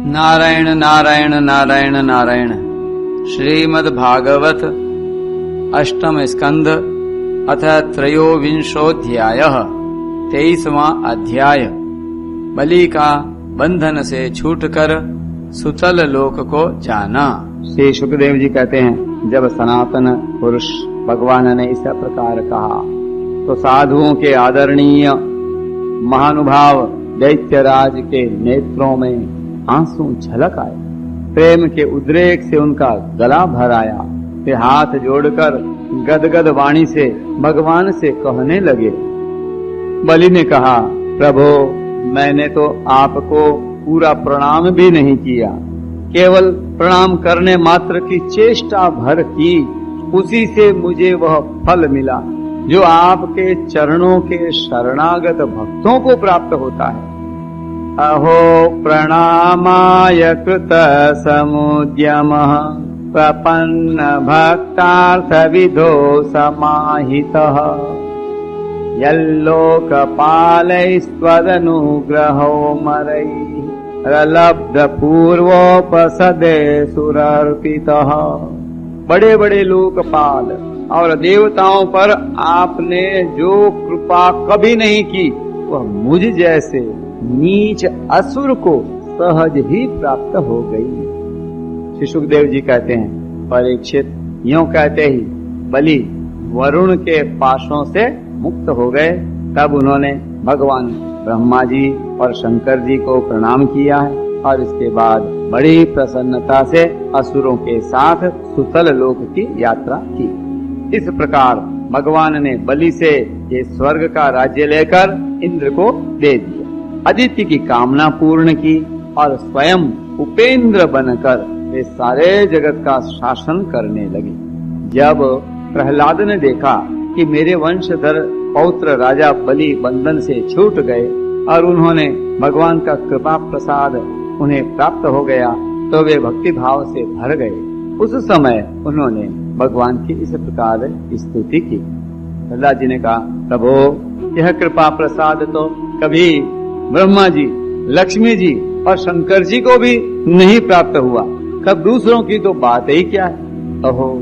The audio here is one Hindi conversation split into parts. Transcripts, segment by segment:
नारायण नारायण नारायण नारायण। श्रीमद्भागवत अष्टम स्कंध अथ त्रयोविंशोऽध्यायः 23वां अध्याय। बलि का बंधन से छूटकर सुतल लोक को जाना। श्री सुखदेव जी कहते हैं, जब सनातन पुरुष भगवान ने इस प्रकार कहा तो साधुओं के आदरणीय महानुभाव दैत्यराज के नेत्रों में आंसू झलक आए। प्रेम के उद्रेक से उनका गला भर आया। वे हाथ जोड़कर गदगद वाणी से भगवान से कहने लगे। बलि ने कहा, प्रभो, मैंने तो आपको पूरा प्रणाम भी नहीं किया, केवल प्रणाम करने मात्र की चेष्टा भर की, उसी से मुझे वह फल मिला जो आपके चरणों के शरणागत भक्तों को प्राप्त होता है। अहो प्रणामाय कृत समुद्यमः प्रपन्न भक्तार्थ विधो समाहितः यल्लोकपालैस्त्वदनुग्रहो मरैः लब्ध पूर्वोपसदे सुरर्पितः। बड़े बड़े लोकपाल और देवताओं पर आपने जो कृपा कभी नहीं की, वह मुझ जैसे नीच असुर को सहज ही प्राप्त हो गई। श्री सुखदेव जी कहते हैं, परीक्षित, यूं कहते ही बलि वरुण के पाशों से मुक्त हो गए। तब उन्होंने भगवान ब्रह्मा जी और शंकर जी को प्रणाम किया है और इसके बाद बड़ी प्रसन्नता से असुरों के साथ सुतल लोक की यात्रा की। इस प्रकार भगवान ने बलि से ये स्वर्ग का राज्य लेकर इंद्र को दे दिया। अदिति की कामना पूर्ण की और स्वयं उपेंद्र बनकर वे सारे जगत का शासन करने लगे। जब प्रहलाद ने देखा कि मेरे वंशधर पौत्र राजा बलि बंधन से छूट गए और उन्होंने भगवान का कृपा प्रसाद उन्हें प्राप्त हो गया, तो वे भक्ति भाव से भर गए। उस समय उन्होंने भगवान की इस प्रकार स्तुति की। प्रहलाद जी ने कहा, प्रभो, यह कृपा प्रसाद तो कभी ब्रह्मा जी, लक्ष्मी जी और शंकर जी को भी नहीं प्राप्त हुआ, कब दूसरों की तो बात ही क्या है। अहो,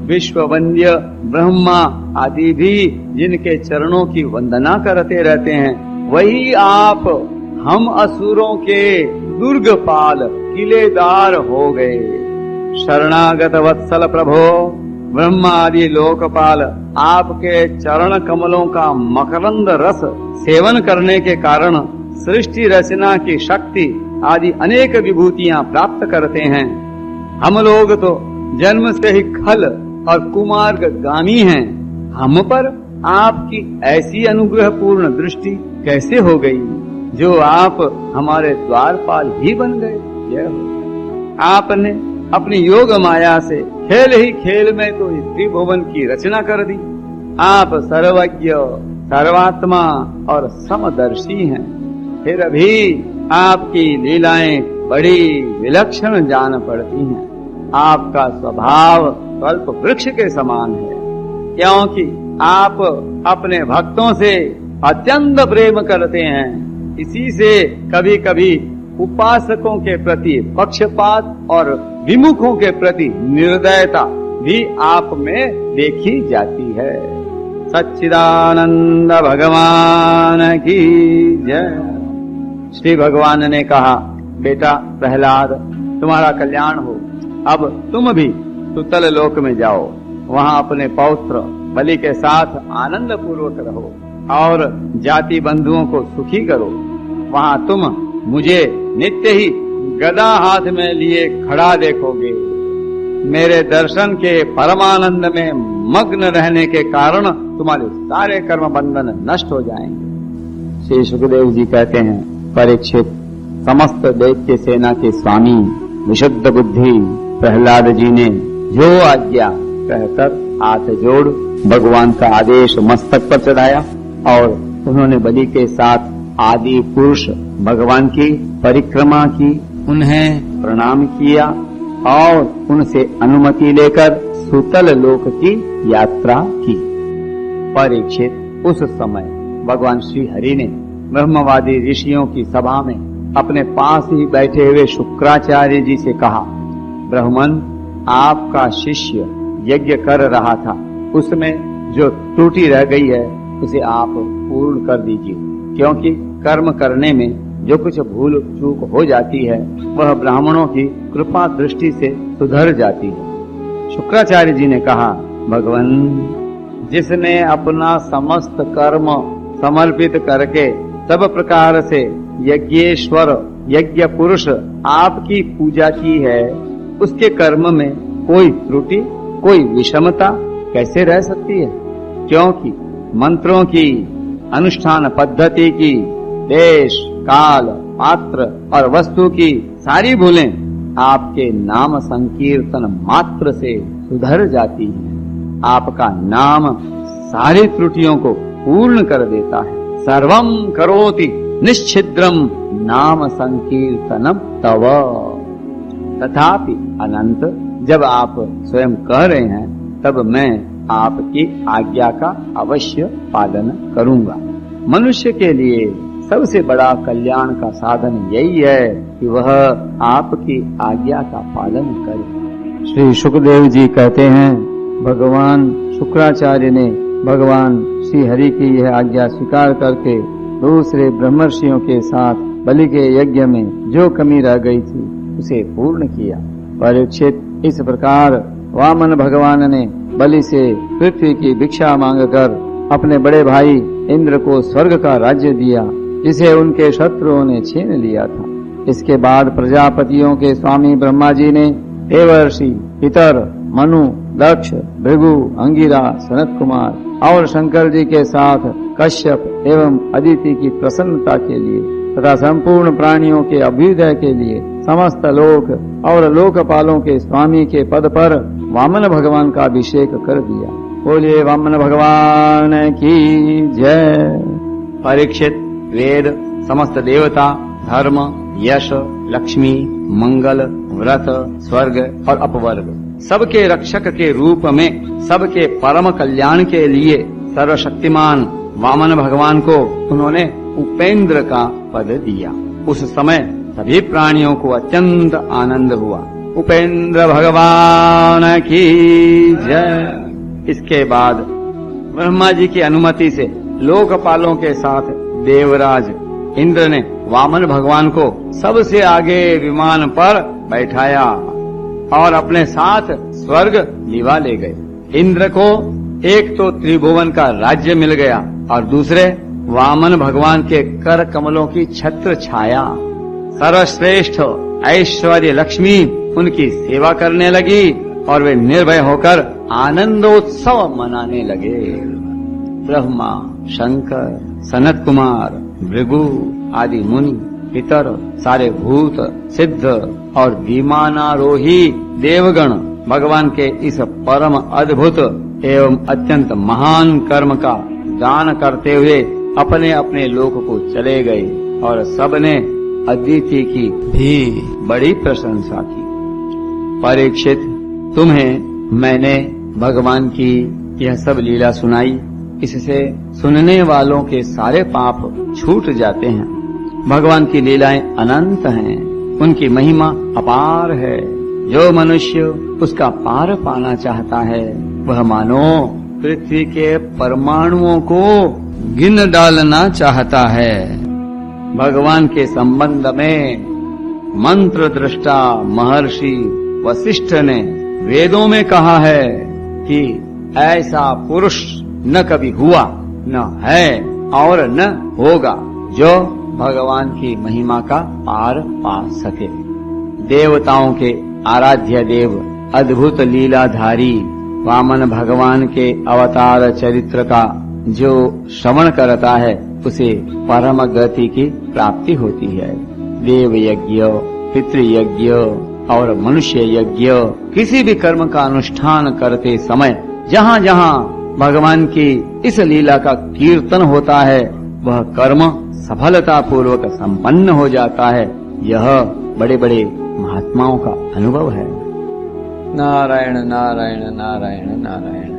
विश्व वंद्य ब्रह्मा आदि भी जिनके चरणों की वंदना करते रहते हैं, वही आप हम असुरों के दुर्गपाल किलेदार हो गए। शरणागत वत्सल प्रभो, ब्रह्मा आदि लोकपाल आपके चरण कमलों का मकरंद रस सेवन करने के कारण सृष्टि रचना की शक्ति आदि अनेक विभूतियां प्राप्त करते हैं। हम लोग तो जन्म से ही खल और कुमार्ग गामी हैं। हम पर आपकी ऐसी अनुग्रह पूर्ण दृष्टि कैसे हो गई, जो आप हमारे द्वारपाल ही बन गए। आपने अपनी योग माया से खेल ही खेल में तो इस त्रिभुवन की रचना कर दी। आप सर्वज्ञ, सर्वात्मा और समदर्शी हैं, फिर भी आपकी लीलाएं बड़ी विलक्षण जान पड़ती हैं। आपका स्वभाव कल्प वृक्ष के समान है, क्योंकि आप अपने भक्तों से अत्यंत प्रेम करते हैं। इसी से कभी कभी उपासकों के प्रति पक्षपात और विमुखों के प्रति निर्दयता भी आप में देखी जाती है। सच्चिदानंद भगवान की जय। श्री भगवान ने कहा, बेटा प्रहलाद, तुम्हारा कल्याण हो। अब तुम भी सुतल लोक में जाओ, वहाँ अपने पौत्र बलि के साथ आनंद पूर्वक रहो और जाति बंधुओं को सुखी करो। वहाँ तुम मुझे नित्य ही गदा हाथ में लिए खड़ा देखोगे। मेरे दर्शन के परमानंद में मग्न रहने के कारण तुम्हारे सारे कर्म बंधन नष्ट हो जाएंगे। श्री सुखदेव जी कहते हैं, परीक्षित, समस्त दैत्य सेना के स्वामी विशुद्ध बुद्धि प्रहलाद जी ने जो आज्ञा कहकर हाथ जोड़ भगवान का आदेश मस्तक पर चढ़ाया और उन्होंने बलि के साथ आदि पुरुष भगवान की परिक्रमा की, उन्हें प्रणाम किया और उनसे अनुमति लेकर सुतल लोक की यात्रा की। परीक्षित, उस समय भगवान श्री हरि ने ब्रह्मवादी ऋषियों की सभा में अपने पास ही बैठे हुए शुक्राचार्य जी से कहा, ब्राह्मण, आपका शिष्य यज्ञ कर रहा था, उसमें जो त्रुटि रह गई है उसे आप पूर्ण कर दीजिए, क्योंकि कर्म करने में जो कुछ भूल चूक हो जाती है वह ब्राह्मणों की कृपा दृष्टि से सुधर जाती है। शुक्राचार्य जी ने कहा, भगवान, जिसने अपना समस्त कर्म समर्पित करके सब प्रकार से यज्ञेश्वर यज्ञ पुरुष आपकी पूजा की है, उसके कर्म में कोई त्रुटि, कोई विषमता कैसे रह सकती है? क्योंकि मंत्रों की, अनुष्ठान पद्धति की, देश, काल, पात्र और वस्तु की सारी भूलें आपके नाम संकीर्तन मात्र से सुधर जाती हैं। आपका नाम सारी त्रुटियों को पूर्ण कर देता है। सर्वं करोति निश्छिद्रम नाम संकीर्तनम तव। तथापि अनंत, जब आप स्वयं कह रहे हैं तब मैं आपकी आज्ञा का अवश्य पालन करूंगा। मनुष्य के लिए सबसे बड़ा कल्याण का साधन यही है कि वह आपकी आज्ञा का पालन करे। श्री सुखदेव जी कहते हैं, भगवान शुक्राचार्य ने भगवान श्री हरि की यह आज्ञा स्वीकार करके दूसरे ब्रह्मर्षियों के साथ बलि के यज्ञ में जो कमी रह गई थी उसे पूर्ण किया। परीक्षित, इस प्रकार वामन भगवान ने बलि से पृथ्वी की भिक्षा मांगकर अपने बड़े भाई इंद्र को स्वर्ग का राज्य दिया, जिसे उनके शत्रुओं ने छीन लिया था। इसके बाद प्रजापतियों के स्वामी ब्रह्मा जी ने देवर्षि, पितर, मनु, दक्ष, भृगु, अंगिरा, सनत कुमार और शंकर जी के साथ कश्यप एवं अदिति की प्रसन्नता के लिए तथा संपूर्ण प्राणियों के अभ्युदय के लिए समस्त लोक और लोकपालों के स्वामी के पद पर वामन भगवान का अभिषेक कर दिया। बोलिए वामन भगवान की जय। परीक्षित, वेद, समस्त देवता, धर्म, यश, लक्ष्मी, मंगल, व्रत, स्वर्ग और अपवर्ग सबके रक्षक के रूप में सबके परम कल्याण के लिए सर्वशक्तिमान वामन भगवान को उन्होंने उपेंद्र का पद दिया। उस समय सभी प्राणियों को अत्यंत आनंद हुआ। उपेंद्र भगवान की जय। इसके बाद ब्रह्मा जी की अनुमति से लोकपालों के साथ देवराज इंद्र ने वामन भगवान को सबसे आगे विमान पर बैठाया और अपने साथ स्वर्ग लिवा ले गए। इंद्र को एक तो त्रिभुवन का राज्य मिल गया और दूसरे वामन भगवान के कर कमलों की छत्र छाया। सर्वश्रेष्ठ ऐश्वर्य लक्ष्मी उनकी सेवा करने लगी और वे निर्भय होकर आनंदोत्सव मनाने लगे। ब्रह्मा, शंकर, सनत कुमार, भृगु आदि मुनि, पितर, सारे भूत, सिद्ध और विमानारोही देवगण भगवान के इस परम अद्भुत एवं अत्यंत महान कर्म का दान करते हुए अपने अपने लोक को चले गए और सबने अदिति की भी बड़ी प्रशंसा की। परीक्षित, तुम्हें मैंने भगवान की यह सब लीला सुनाई, इससे सुनने वालों के सारे पाप छूट जाते हैं। भगवान की लीलाएं अनंत हैं, उनकी महिमा अपार है। जो मनुष्य उसका पार पाना चाहता है वह मानो पृथ्वी के परमाणुओं को गिन डालना चाहता है। भगवान के संबंध में मंत्र दृष्टा महर्षि वशिष्ठ ने वेदों में कहा है कि ऐसा पुरुष न कभी हुआ, न है और न होगा जो भगवान की महिमा का पार पा सके। देवताओं के आराध्य देव अद्भुत लीलाधारी वामन भगवान के अवतार चरित्र का जो श्रवण करता है उसे परम गति की प्राप्ति होती है। देव यज्ञ, पितृयज्ञ और मनुष्य यज्ञ, किसी भी कर्म का अनुष्ठान करते समय जहाँ जहाँ भगवान की इस लीला का कीर्तन होता है वह कर्म सफलता पूर्वक संपन्न हो जाता है। यह बड़े बड़े महात्माओं का अनुभव है। नारायण नारायण नारायण नारायण।